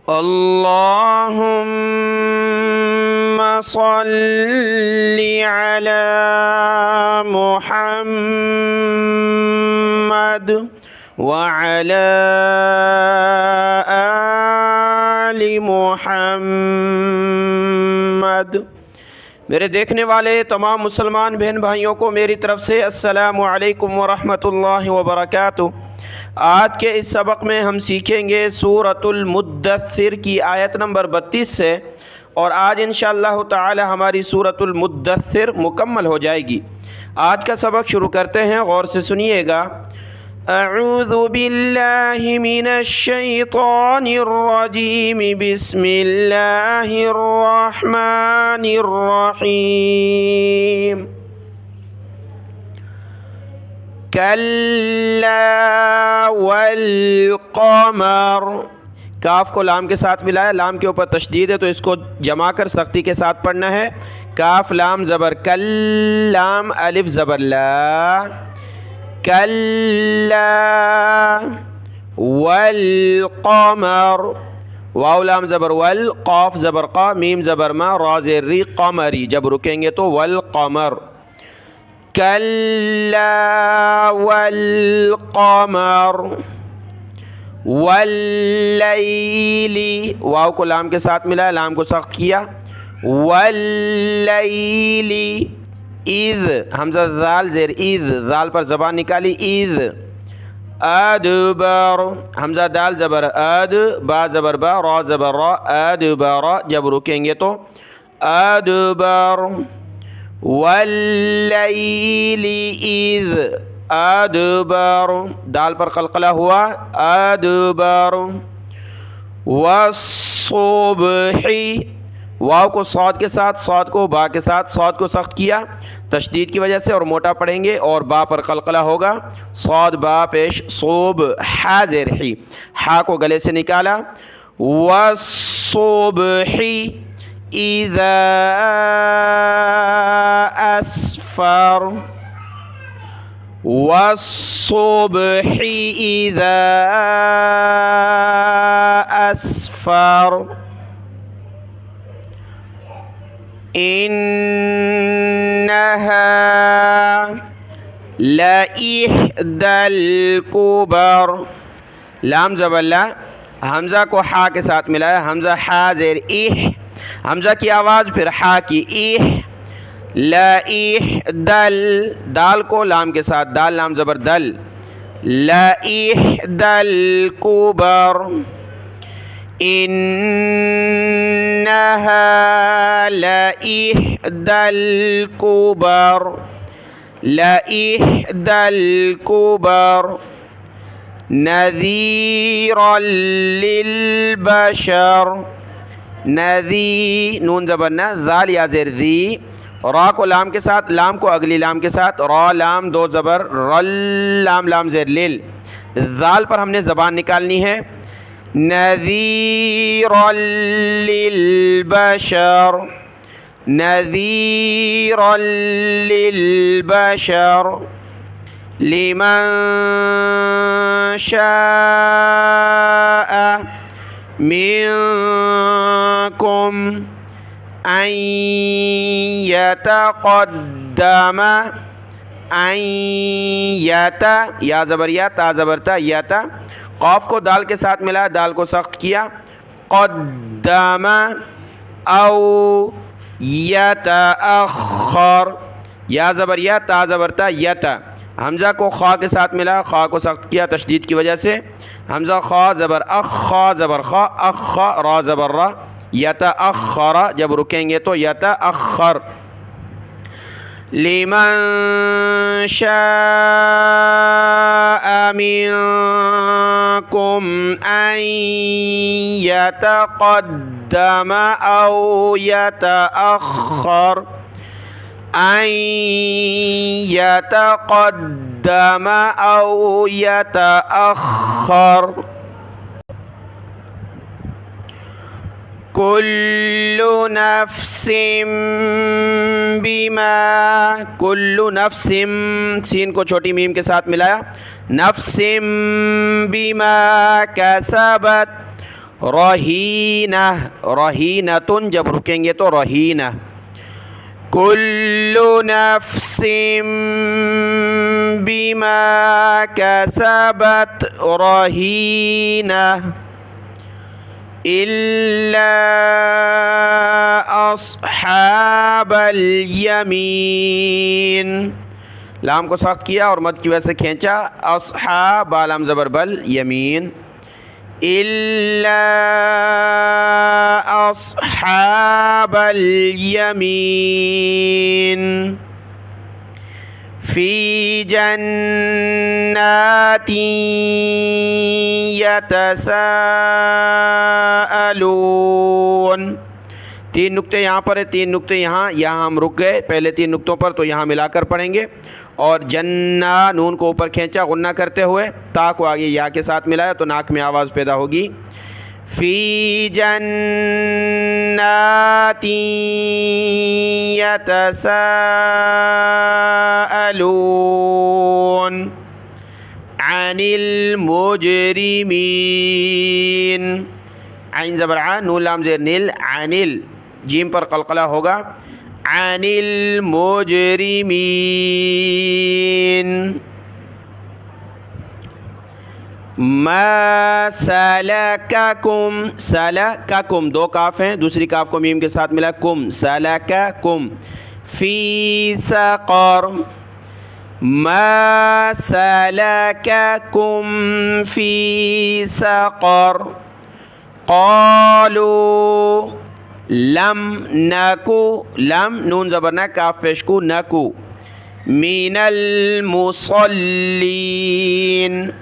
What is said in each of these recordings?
अल्लाहुम्मा सल्लि अला मुहम्मद व अला आलि मुहम्मद। मेरे देखने वाले तमाम मुसलमान बहन भाइयों को मेरी तरफ़ से अस्सलामु अलैकुम व रहमतुल्लाहि व बरकातुहू। आज के इस सबक में हम सीखेंगे सूरतुल मुद्दस्सिर की आयत नंबर 32 से, और आज इंशाअल्लाह ताला हमारी सूरतुल मुद्दस्सिर मुकम्मल हो जाएगी। आज का सबक शुरू करते हैं, गौर से सुनिएगा। अऊज़ु बिल्लाहि मिनश शैतानिर रजीम, बिस्मिल्लाहिर रहमानिर रहीम। कल्ला वल क़मर, काफ को लाम के साथ मिलाया, लाम के ऊपर तशदीद है तो इसको जमा कर सख्ती के साथ पढ़ना है। काफ लाम ज़बर कल, लाम अलिफ ज़बर ला, कल्ला वल क़मर, वाव लाम ज़बर वल, क़ाफ ज़बर क़ा, मीम ज़बर मा, रा ज़ेर री, क़मरी, जब रुकेंगे तो वल क़मर। कल्ला वल क़मर वल्लैली, वाव को लाम के साथ मिलाया, लाम को सख्त किया। वल्लैली इज़, हमज़ा ज़ाल ज़ेर इज़, ज़ाल पर ज़बान निकाली, इज़। अदबर, हमज़ा दाल ज़बर अद, बा ज़बर बा, रा ज़बर रा, अदबर, जब रुकेंगे तो अदबर। वल्लैली इज़ अदबर, दाल पर क़लक़ला हुआ, अदबर। वस्सुबही, वाव को सौद के साथ, सौद को बा के साथ, सौद को सख्त किया तशदीद की वजह से और मोटा पढ़ेंगे, और बा पर क़लक़ला होगा, सौद बा पेश, सोब हाज़िर ही, हा को गले से निकाला। वस्सुबही इज़ा अस्फर, वस्सुबही इज़ा अस्फर। इन्नहा लइहदल कुबर, लाम ज़बर ला, हमज़ा को हा के साथ मिलाया, हमज़ा हा ज़ेर इह, हमज़ा की आवाज़ फिर हा की, इह। लइहदल, दाल को लाम के साथ, दाल लाम ज़बर दल, लइहदल कुबर। इन्नहा लइहदल कुबर, लइहदल कुबर। नज़ीरल लिल बशर, नज़ी, नून ज़बर न, ज़ाल या ज़ेर ज़ी, रा को लाम के साथ, लाम को अगली लाम के साथ, रा लाम दो ज़बर, रल, लाम लाम ज़ेर लिल, ज़ाल पर हमने ज़बान निकालनी है। नज़ीरल लिल बशर, नज़ीरल लिल बशर। लिमन शाअ मिनकुम अन यतक़द्दम, अन यता, या ज़बर या, ता ज़बर ता, यता, क़ाफ को दाल के साथ मिला, दाल को सख्त किया, क़द्दम औ यतअख़र, या ज़बर या, ता ज़बर ता, यता, हमज़ा को ख़ा के साथ मिला, ख़ा को सख्त किया तशदीद की वजह से, हमज़ा ख़ा ज़बर अख़, ख़ा ज़बर ख़ा, अख़, रा ज़बर रा, यतअख़र, जब रुकेंगे तो यतअख़र। लिमन शाअ मिनकुम अन यतक़द्दम औ यतअख़र, अन यतक़द्दम औ यतअख़र। कुल्लु नफ्सिम बिमा, कुल्लु नफ्सिम, सीन को छोटी मीम के साथ मिलाया, नफ्सिम बिमा कसबत रहीना, रहीनतुन जब रुकेंगे तो रहीना। कुल्लु नफ्सिम बिमा कसबत रहीना इल्ला अस्हाबल यमीन। लाम को सख्त किया और मद की वजह से खींचा। अस्हाब बालाम ज़बर बल, यमीन। इल्ला अस्हाबल यमीन फ़ी जन्नातिन यतसाअलून। 3 नुक्ते यहाँ पर है, 3 नुक्ते यहाँ हम रुक गए पहले 3 नुक्तों पर, तो यहाँ मिलाकर पढ़ेंगे। और जन्ना नून को ऊपर खींचा गुन्ना करते हुए, ता को आगे या के साथ मिलाया तो नाक में आवाज़ पैदा होगी। फ़ी जन्नातिन यतसाअलून अनिल मुजरिमीन। आइन ज़बर आ, नून लाम ज़ेर नील, अनिल जीम पर क़लक़ला होगा। अनिल मुजरिमीन मा सलककुम, सलककुम 2 काफ हैं, दूसरी काफ को मीम के साथ मिला कुम, सलककुम। फ़ी सक़र, मा सलककुम फ़ी सक़र। क़ालू लम नकु, लम नून ज़बर न काफ पेशकू नकु। मीनल मुसल्लीन,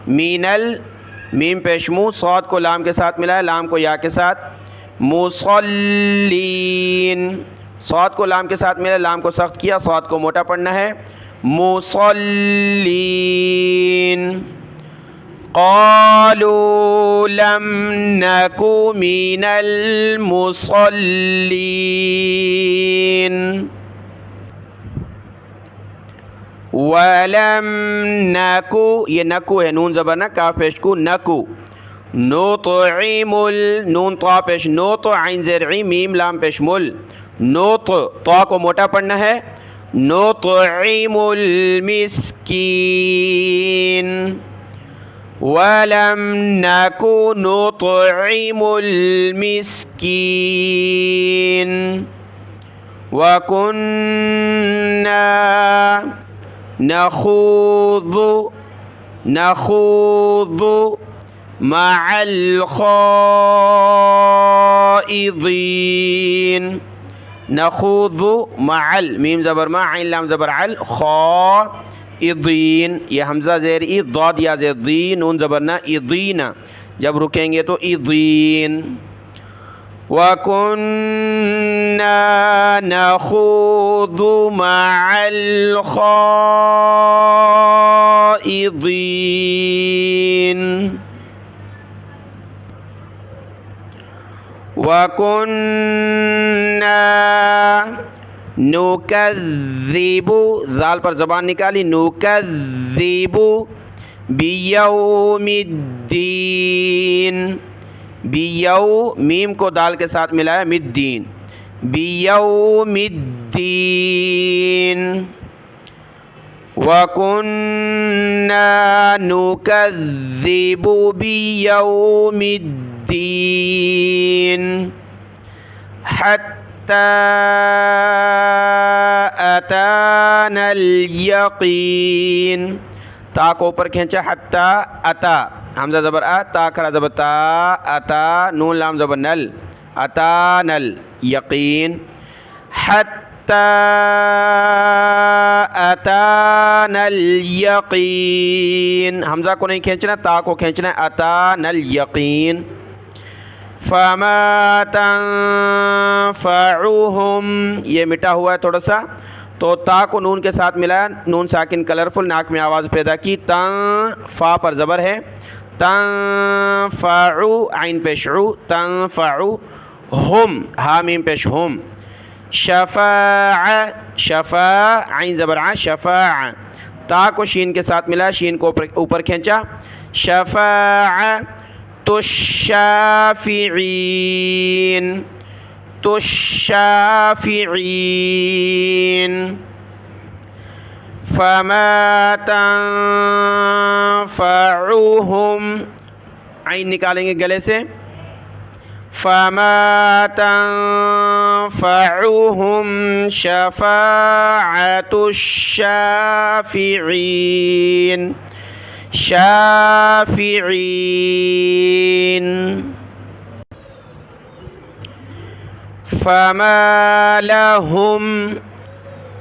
मीनल मीम पेशमू, सौद को लाम के साथ मिलाया, लाम को या के साथ। मुसल्लीन, सौद को लाम के साथ मिलाया, लाम को सख्त किया, सौद को मोटा पढ़ना है। मुसल्लीन। क़ालू लम नकु मिनल मुसल्लीन वलम नकु, ये नकु है, नून ज़बर न काफ पेशकू नकु। नुतइमुल, नून ता पेश नोत, आइन ज़ेर ई, मीम लाम पेश मुल। नोत, ता को मोटा पढ़ना है। नुतइमुल मिस्कीन वलम नकु नुतइमुल मिस्कीन वकुन्ना नख़ूज़ु मअल ख़ाइज़ीन। नख़ूज़ु मअल, मीम ज़बर मा, आइन लाम ज़बर अल, ख़ाइज़ीन, ये हमज़ा ज़ेर ई, ज़ाद या ज़ेर दी, नून ज़बर ना, इज़ीना जब रुकेंगे तो इज़ीन। वकुन्ना नख़ूज़ु मअल ख़ाइज़ीन वकुन्ना नुकज़्ज़िबु, ज़ाल पर ज़बान निकाली, नुकज़्ज़िबु बियौमिद्दीन। बियौ, मीम को दाल के साथ मिलाया, मिद्दीन, बियौमिद्दीन। वकुन्ना नुकज़्ज़िबु बियौमिद्दीन हत्ता अतानल यकीन। ता को ऊपर खींचा, हत्ता अता, हमज़ा ज़बर आ, ता खड़ा ज़बर ता, अता नून लाम ज़बर नल, अता नल यकीन। हत्ता अतानल यकीन, हमज़ा को नहीं खींचना, ता को खींचना, अतानल यकीन। फमा तंफ़अहुम, ये मिटा हुआ है थोड़ा सा, तो ता को नून के साथ मिलाया, नून साकिन कलरफुल, नाक में आवाज़ पैदा की। तं, फ़ा पर ज़बर है, तंफ़अु, आइन पेशउ, तंफ़अु हुम, हा मीम पेश हुम। शफ़ा, शफ़ा, आइन ज़बर आ, शफ़ा, ता को शीन के साथ मिला, शीन को ऊपर खींचा। शफ़ा तुश्शाफ़िईन, तुश्शाफ़िईन। फ़मा तंफ़अहुम, आइन निकालेंगे गले से, फ़मा तंफ़अहुम शफ़ाअतुश्शाफ़िईन, शाफ़िईन। फ़मा लहुम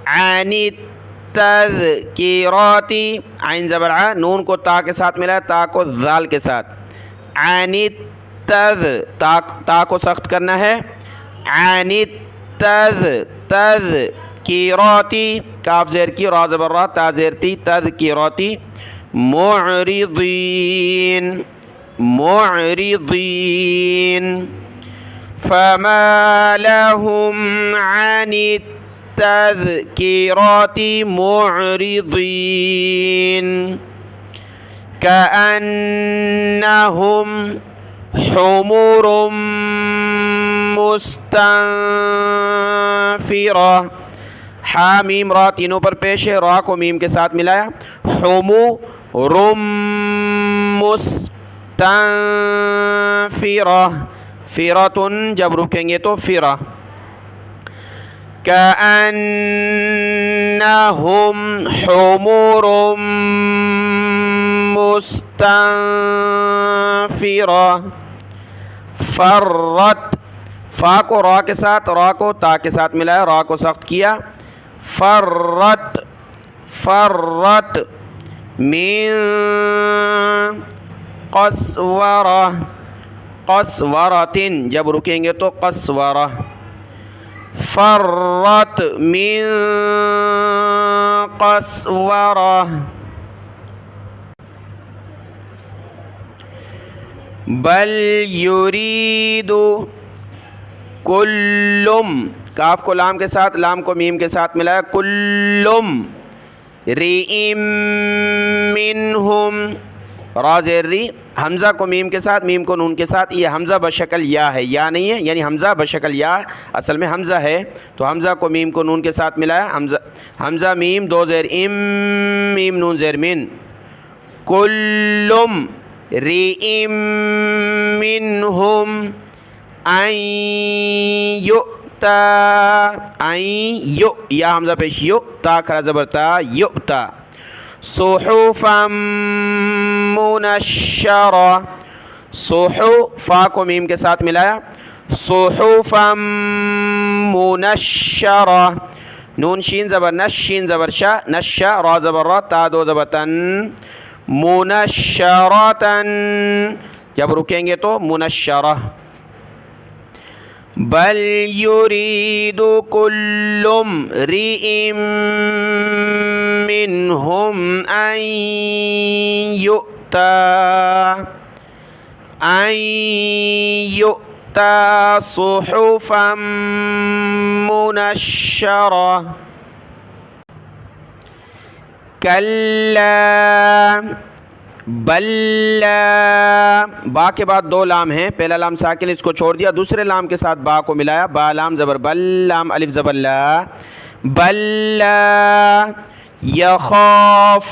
अनित्तज़किराति, आइन ज़बर आ, नून को ता के साथ मिलाया, ता को ज़ाल के साथ, अनित्तज़, ता को सख्त करना है, अनित्तज़ तज़किराति, काफ ज़ेर की, रा ज़बर रा, ता ज़ेर ती, तज़किराति, मुअरिज़ीन, मुअरिज़ीन। फ़मा लहुम अनित्तज़किराति मुअरिज़ीन, कअन्नहुम हुमुरुम मुस्तनफ़िरा, हा मीम रा तीनों पर पेश है, रा को मीम के साथ मिलाया, हुमुरुम मुस्तनफ़िरा, फ़िरतुन जब रुकेंगे तो फ़िरा, कअन्नहुम हुमुरुम मुस्तनफ़िरा। फ़र्रत, फ़ा को रा के साथ, रा को ता के साथ मिलाया, रा को सख्त किया, फ़र्रत, फ़र्रत मिन क़स्वरा, क़स्वरतिन जब रुकेंगे तो क़स्वरा, फ़र्रत मिन क़स्वरा। बल युरीदु कुल्लुम, काफ को लाम के साथ, लाम को मीम के साथ मिलाया, कुल्लुम रिइम मिनहुम, रा ज़ेर री, हमज़ा को मीम के साथ, मीम को नून के साथ, ये हमज़ा बशकल या है, या नहीं है, यानी हमज़ा बशकल या असल में हमज़ा है, तो हमज़ा को मीम को नून के साथ मिलाया, हमज़ा मीम, दो ज़ेर इम, मीम नून ज़ेर मिन, कुल्लुम रिइम मिनहुम अन युता, अन यु, या हमज़ा पेश यु, ता खरा ज़बर ता, युता, सुहुफ़म मुनश्शरा, सुहु, फ़ा को मीम के साथ मिलाया, सुहुफ़म मुनश्शरा, नून शीन ज़बर नश, शीन ज़बर शा, नश्शा, रा ज़बर रा, ता दो ज़बर तन, मुनश्शरतन जब रुकेंगे तो मुनश्शरा। बल युरीदु कुल्लुम रिइम मिनहुम अन युता सुहुफ़म मुनश्शरा। कल्ला, बल्ला, बा के बाद दो लाम हैं, पहला लाम साकिन इसको छोड़ दिया, दूसरे लाम के साथ बा को मिलाया, बा लाम ज़बर बल, लाम अलिफ ज़बर ला, बल्ला यख़ाफ़ूनल,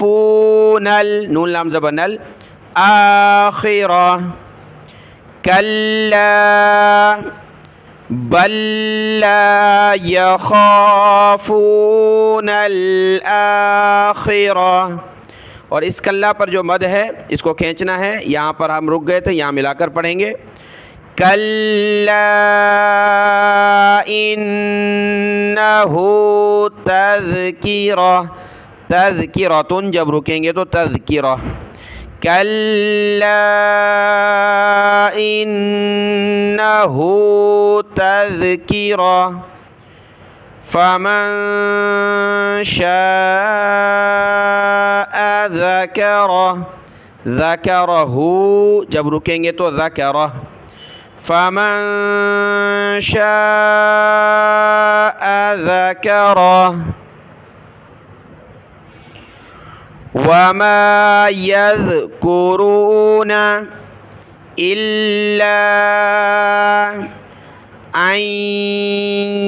नून लाम ज़बर नल, आखिरा, कल्ला बल्ला यख़ाफ़ूनल आखिरा। और इस कल्ला पर जो मद है इसको खींचना है, यहाँ पर हम रुक गए थे, यहाँ मिलाकर पढ़ेंगे। कल्ला इन्नहु तज़किरा, तज़किरतुन जब रुकेंगे तो तज़किरा। कल्ला इन्नहु तज़किरा फ़मन शाअ ज़करा, ज़करहु जब रुकेंगे तो ज़करा। फ़मन शाअ ज़करा। वमा यज़कुरून, इल्ला अन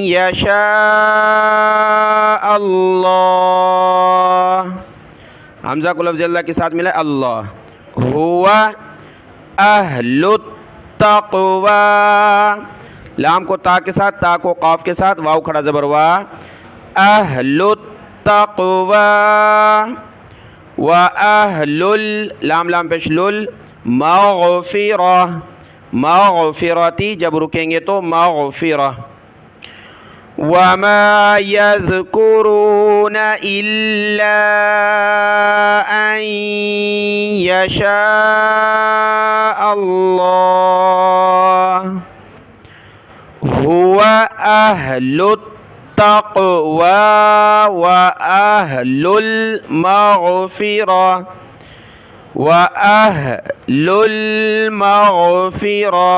यशा अल्लाह, हमज़ा को लफ्ज़ अल्लाह के साथ मिला अल्लाह। हुवा अहलुत तक़वा, लाम को ता के साथ, ता को क़ाफ के साथ, वाव खड़ा ज़बर वा, अहलुत तक़वा व अहलुल, लाम लाम पेश लुल, मग़फ़िरा, मग़फ़िरती, जब रुकेंगे तो मग़फ़िरा। वमा यज़कुरून इल्ला अन यशा अल्लाह, हुवा अहलुत तक़वा व अहलुल मग़फ़िरा व अहलुल मग़फ़िरा।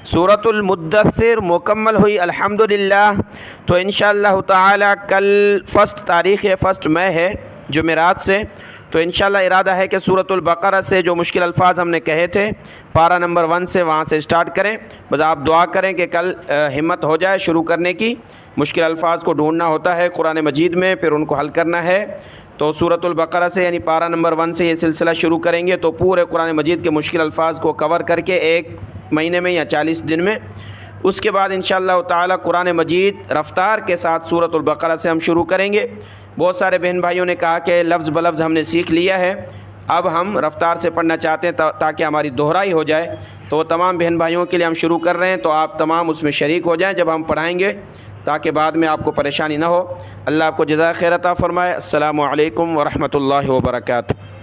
सूरतुल मुद्दस्सिर मुकम्मल हुई अल्हम्दुलिल्लाह। तो इंशाअल्लाह ताला कल फ़र्स्ट तारीख़ है, फ़र्स्ट मई है जुमेरात से, तो इंशाअल्लाह इरादा है कि सूरतुल बक़रा से जो मुश्किल अल्फाज हमने कहे थे पारा नंबर 1 से वहाँ से स्टार्ट करें। बस आप दुआ करें कि कल हिम्मत हो जाए शुरू करने की। मुश्किल अल्फाज को ढूंढना होता है कुरान मजीद में, फिर उनको हल करना है। तो सूरतुल बक़रा से यानी पारा नंबर 1 से ये सिलसिला शुरू करेंगे तो पूरे कुरान मजीद के मुश्किल अल्फाज को कवर करके 1 महीने में या 40 दिन में, उसके बाद इंशाअल्लाह ताला कुरान मजीद रफ्तार के साथ सूरतुल बक़रा से हम शुरू करेंगे। बहुत सारे बहन भाइयों ने कहा कि लफ्ज़ ब लफ्ज़ हमने सीख लिया है, अब हम रफ्तार से पढ़ना चाहते हैं ताकि हमारी दोहराई हो जाए। तो तमाम बहन भाइयों के लिए हम शुरू कर रहे हैं, तो आप तमाम उसमें शरीक हो जाएं जब हम पढ़ाएँगे, ताकि बाद में आपको परेशानी ना हो। अल्लाह आपको जज़ाए खैर अता फ़रमाए। अस्सलामु अलैकुम व रहमतुल्लाहि व बरकातुहू।